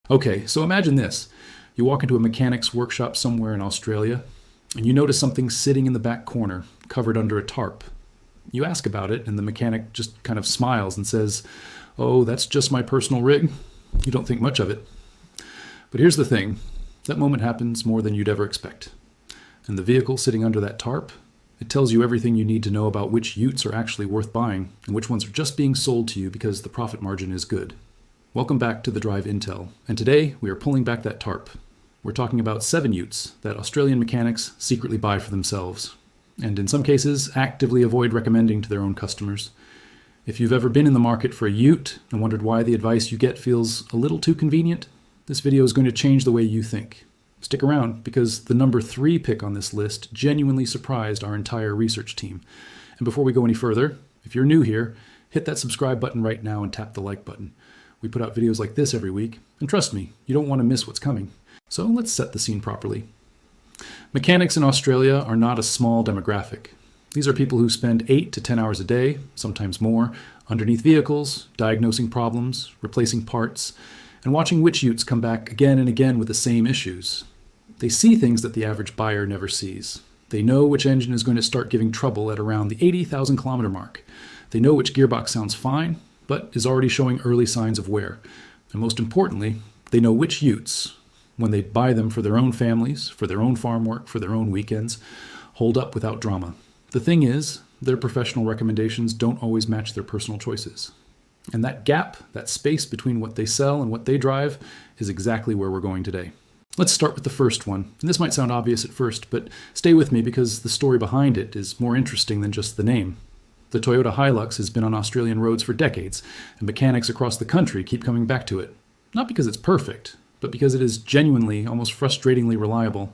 Okay, so imagine this. You walk into a mechanic's workshop somewhere in Australia, and you notice something sitting in the back corner, covered under a tarp. You ask about it, and the mechanic just kind of smiles and says, "Oh, that's just my personal rig." You don't think much of it. But here's the thing. That moment happens more than you'd ever expect. And the vehicle sitting under that tarp, it tells you everything you need to know about which Utes are actually worth buying and which ones are just being sold to you because the profit margin is good. Welcome back to the Drive Intel, and today we are pulling back that tarp. We're talking about 7 Utes that Australian mechanics secretly buy for themselves, and in some cases actively avoid recommending to their own customers. If you've ever been in the market for a Ute and wondered why the advice you get feels a little too convenient, this video is going to change the way you think. Stick around, because the number 3 pick on this list genuinely surprised our entire research team. And before we go any further, if you're new here, hit that subscribe button right now and tap the like button. We put out videos like this every week, and trust me, you don't want to miss what's coming. So let's set the scene properly. Mechanics in Australia are not a small demographic. These are people who spend 8 to 10 hours a day, sometimes more, underneath vehicles, diagnosing problems, replacing parts, and watching which Utes come back again and again with the same issues. They see things that the average buyer never sees. They know which engine is going to start giving trouble at around the 80,000 kilometer mark. They know which gearbox sounds fine, but is already showing early signs of wear. And most importantly, they know which Utes, when they buy them for their own families, for their own farm work, for their own weekends, hold up without drama. The thing is, their professional recommendations don't always match their personal choices. And that gap, that space between what they sell and what they drive, is exactly where we're going today. Let's start with the first one. And this might sound obvious at first, but stay with me because the story behind it is more interesting than just the name. The Toyota HiLux has been on Australian roads for decades, and mechanics across the country keep coming back to it. Not because it's perfect, but because it is genuinely, almost frustratingly reliable.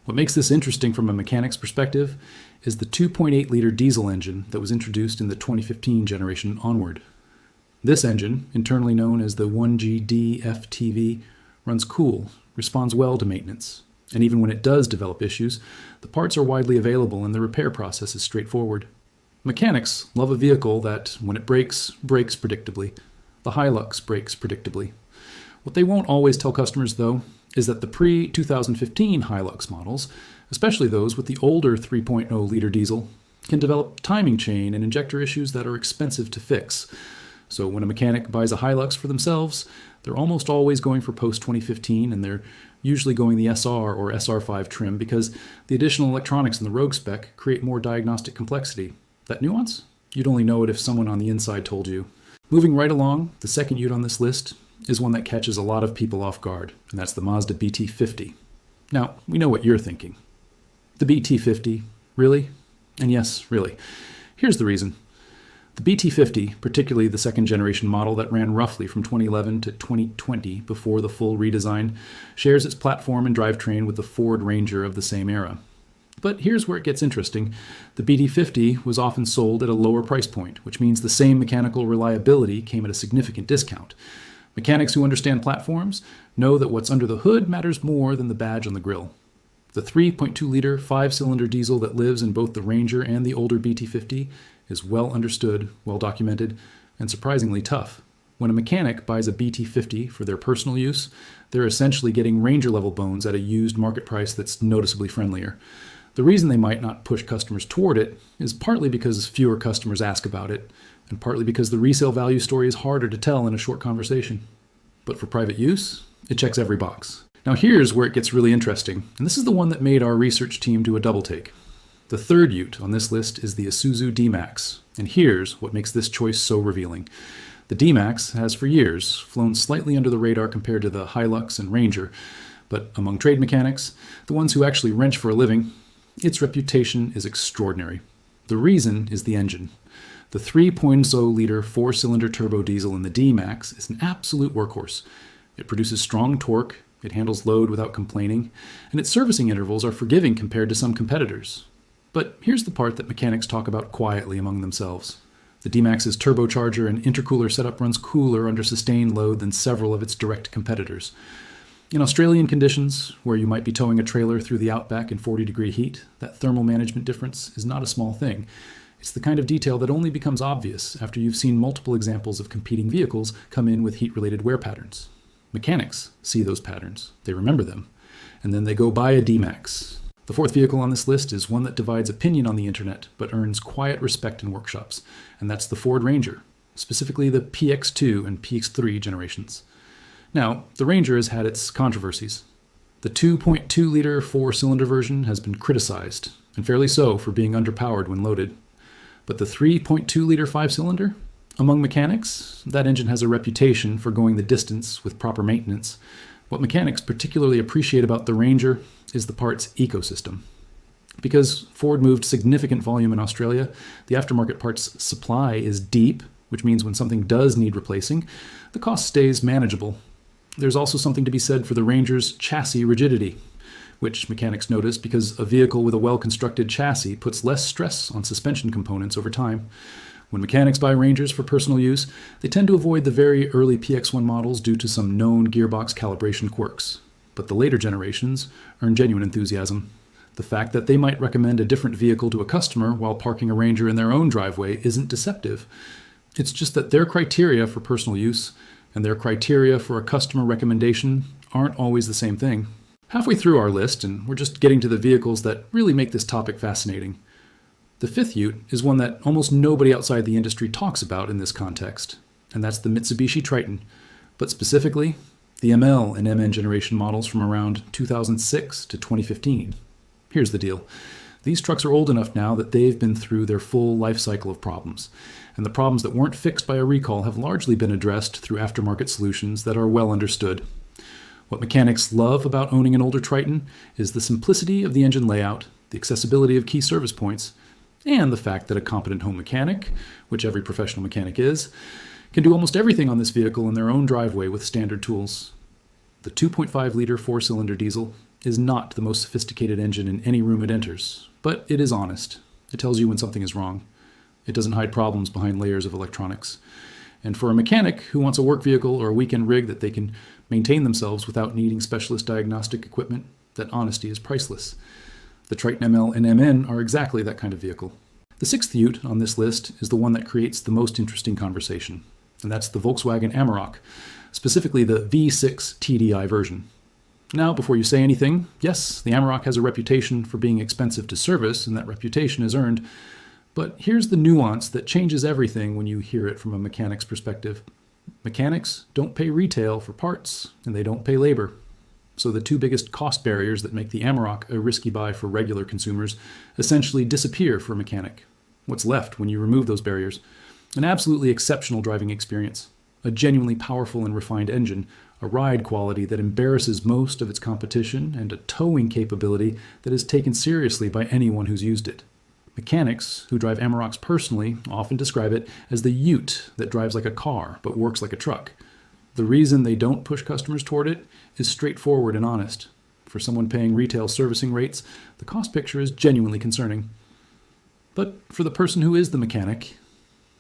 What makes this interesting from a mechanic's perspective is the 2.8-liter diesel engine that was introduced in the 2015 generation onward. This engine, internally known as the 1GD-FTV, runs cool, responds well to maintenance, and even when it does develop issues, the parts are widely available and the repair process is straightforward. Mechanics love a vehicle that, when it brakes, brakes predictably. The HiLux brakes predictably. What they won't always tell customers, though, is that the pre-2015 HiLux models, especially those with the older 3.0-liter diesel, can develop timing chain and injector issues that are expensive to fix. So when a mechanic buys a HiLux for themselves, they're almost always going for post-2015, and they're usually going the SR or SR5 trim because the additional electronics in the Rogue spec create more diagnostic complexity. That nuance? You'd only know it if someone on the inside told you. Moving right along, the second Ute on this list is one that catches a lot of people off guard, and that's the Mazda BT-50. Now, we know what you're thinking. The BT-50? Really? And yes, really. Here's the reason. The BT-50, particularly the second generation model that ran roughly from 2011 to 2020 before the full redesign, shares its platform and drivetrain with the Ford Ranger of the same era. But here's where it gets interesting. The BT-50 was often sold at a lower price point, which means the same mechanical reliability came at a significant discount. Mechanics who understand platforms know that what's under the hood matters more than the badge on the grille. The 3.2-liter 5-cylinder diesel that lives in both the Ranger and the older BT-50 is well understood, well documented, and surprisingly tough. When a mechanic buys a BT-50 for their personal use, they're essentially getting Ranger-level bones at a used market price that's noticeably friendlier. The reason they might not push customers toward it is partly because fewer customers ask about it, and partly because the resale value story is harder to tell in a short conversation. But for private use, it checks every box. Now here's where it gets really interesting, and this is the one that made our research team do a double take. The third Ute on this list is the Isuzu D-Max, and here's what makes this choice so revealing. The D-Max has for years flown slightly under the radar compared to the HiLux and Ranger, but among trade mechanics, the ones who actually wrench for a living, its reputation is extraordinary. The reason is the engine. The 3.0-liter 4-cylinder turbo diesel in the D-Max is an absolute workhorse. It produces strong torque, it handles load without complaining, and its servicing intervals are forgiving compared to some competitors. But here's the part that mechanics talk about quietly among themselves. The D-Max's turbocharger and intercooler setup runs cooler under sustained load than several of its direct competitors. In Australian conditions, where you might be towing a trailer through the outback in 40-degree heat, that thermal management difference is not a small thing. It's the kind of detail that only becomes obvious after you've seen multiple examples of competing vehicles come in with heat-related wear patterns. Mechanics see those patterns, they remember them, and then they go buy a D-Max. The fourth vehicle on this list is one that divides opinion on the internet, but earns quiet respect in workshops, and that's the Ford Ranger, specifically the PX2 and PX3 generations. Now, the Ranger has had its controversies. The 2.2-liter four-cylinder version has been criticized, and fairly so, for being underpowered when loaded. But the 3.2-liter five-cylinder? Among mechanics, that engine has a reputation for going the distance with proper maintenance. What mechanics particularly appreciate about the Ranger is the parts ecosystem. Because Ford moved significant volume in Australia, the aftermarket parts supply is deep, which means when something does need replacing, the cost stays manageable. There's also something to be said for the Ranger's chassis rigidity, which mechanics notice because a vehicle with a well-constructed chassis puts less stress on suspension components over time. When mechanics buy Rangers for personal use, they tend to avoid the very early PX1 models due to some known gearbox calibration quirks. But the later generations earn genuine enthusiasm. The fact that they might recommend a different vehicle to a customer while parking a Ranger in their own driveway isn't deceptive. It's just that their criteria for personal use and their criteria for a customer recommendation aren't always the same thing. Halfway through our list, and we're just getting to the vehicles that really make this topic fascinating. The fifth Ute is one that almost nobody outside the industry talks about in this context, and that's the Mitsubishi Triton, but specifically the ML and MN generation models from around 2006 to 2015. Here's the deal. These trucks are old enough now that they've been through their full life cycle of problems, and the problems that weren't fixed by a recall have largely been addressed through aftermarket solutions that are well understood. What mechanics love about owning an older Triton is the simplicity of the engine layout, the accessibility of key service points, and the fact that a competent home mechanic, which every professional mechanic is, can do almost everything on this vehicle in their own driveway with standard tools. The 2.5-liter four-cylinder diesel is not the most sophisticated engine in any room it enters, but it is honest. It tells you when something is wrong. It doesn't hide problems behind layers of electronics. And for a mechanic who wants a work vehicle or a weekend rig that they can maintain themselves without needing specialist diagnostic equipment, that honesty is priceless. The Triton ML and MN are exactly that kind of vehicle. The sixth Ute on this list is the one that creates the most interesting conversation, and that's the Volkswagen Amarok, specifically the V6 TDI version. Now, before you say anything, yes, the Amarok has a reputation for being expensive to service, and that reputation is earned. But here's the nuance that changes everything when you hear it from a mechanic's perspective. Mechanics don't pay retail for parts, and they don't pay labor. So the two biggest cost barriers that make the Amarok a risky buy for regular consumers essentially disappear for a mechanic. What's left when you remove those barriers? An absolutely exceptional driving experience, a genuinely powerful and refined engine, a ride quality that embarrasses most of its competition, and a towing capability that is taken seriously by anyone who's used it. Mechanics who drive Amaroks personally often describe it as the Ute that drives like a car but works like a truck. The reason they don't push customers toward it is straightforward and honest. For someone paying retail servicing rates, the cost picture is genuinely concerning. But for the person who is the mechanic,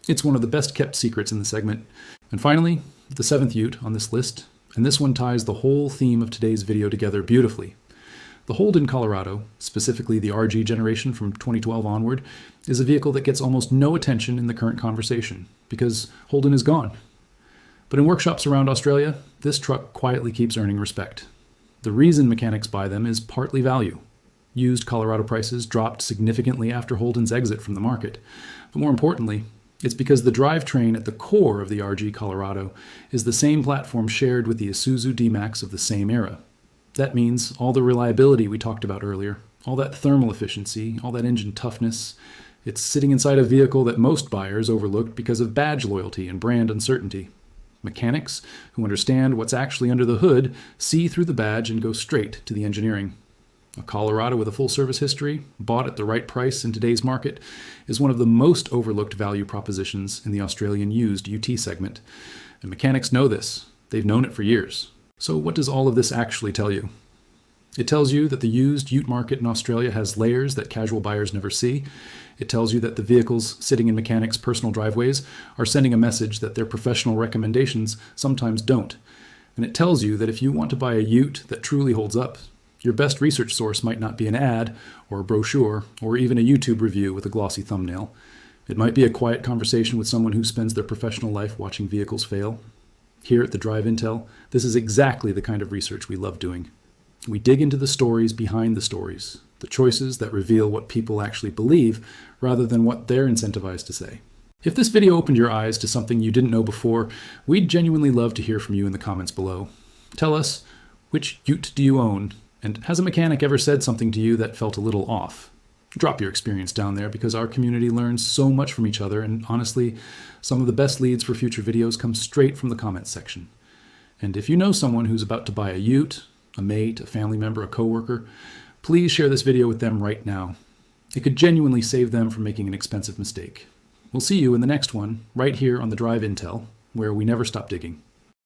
it's one of the best kept secrets in the segment. And finally, the seventh Ute on this list, and this one ties the whole theme of today's video together beautifully. The Holden Colorado, specifically the RG generation from 2012 onward, is a vehicle that gets almost no attention in the current conversation, because Holden is gone. But in workshops around Australia, this truck quietly keeps earning respect. The reason mechanics buy them is partly value. Used Colorado prices dropped significantly after Holden's exit from the market. But more importantly, it's because the drivetrain at the core of the RG Colorado is the same platform shared with the Isuzu D-Max of the same era. That means all the reliability we talked about earlier, all that thermal efficiency, all that engine toughness, it's sitting inside a vehicle that most buyers overlooked because of badge loyalty and brand uncertainty. Mechanics who understand what's actually under the hood see through the badge and go straight to the engineering. A Colorado with a full service history, bought at the right price in today's market, is one of the most overlooked value propositions in the Australian used UT segment. And mechanics know this. They've known it for years. So what does all of this actually tell you? It tells you that the used ute market in Australia has layers that casual buyers never see. It tells you that the vehicles sitting in mechanics' personal driveways are sending a message that their professional recommendations sometimes don't. And it tells you that if you want to buy a ute that truly holds up, your best research source might not be an ad, or a brochure, or even a YouTube review with a glossy thumbnail. It might be a quiet conversation with someone who spends their professional life watching vehicles fail. Here at the Drive Intel, this is exactly the kind of research we love doing. We dig into the stories behind the stories, the choices that reveal what people actually believe rather than what they're incentivized to say. If this video opened your eyes to something you didn't know before, we'd genuinely love to hear from you in the comments below. Tell us, which Ute do you own? And has a mechanic ever said something to you that felt a little off? Drop your experience down there because our community learns so much from each other, and honestly, some of the best leads for future videos come straight from the comments section. And if you know someone who's about to buy a Ute, a mate, a family member, a coworker, please share this video with them right now. It could genuinely save them from making an expensive mistake. We'll see you in the next one, right here on the Drive Intel, where we never stop digging.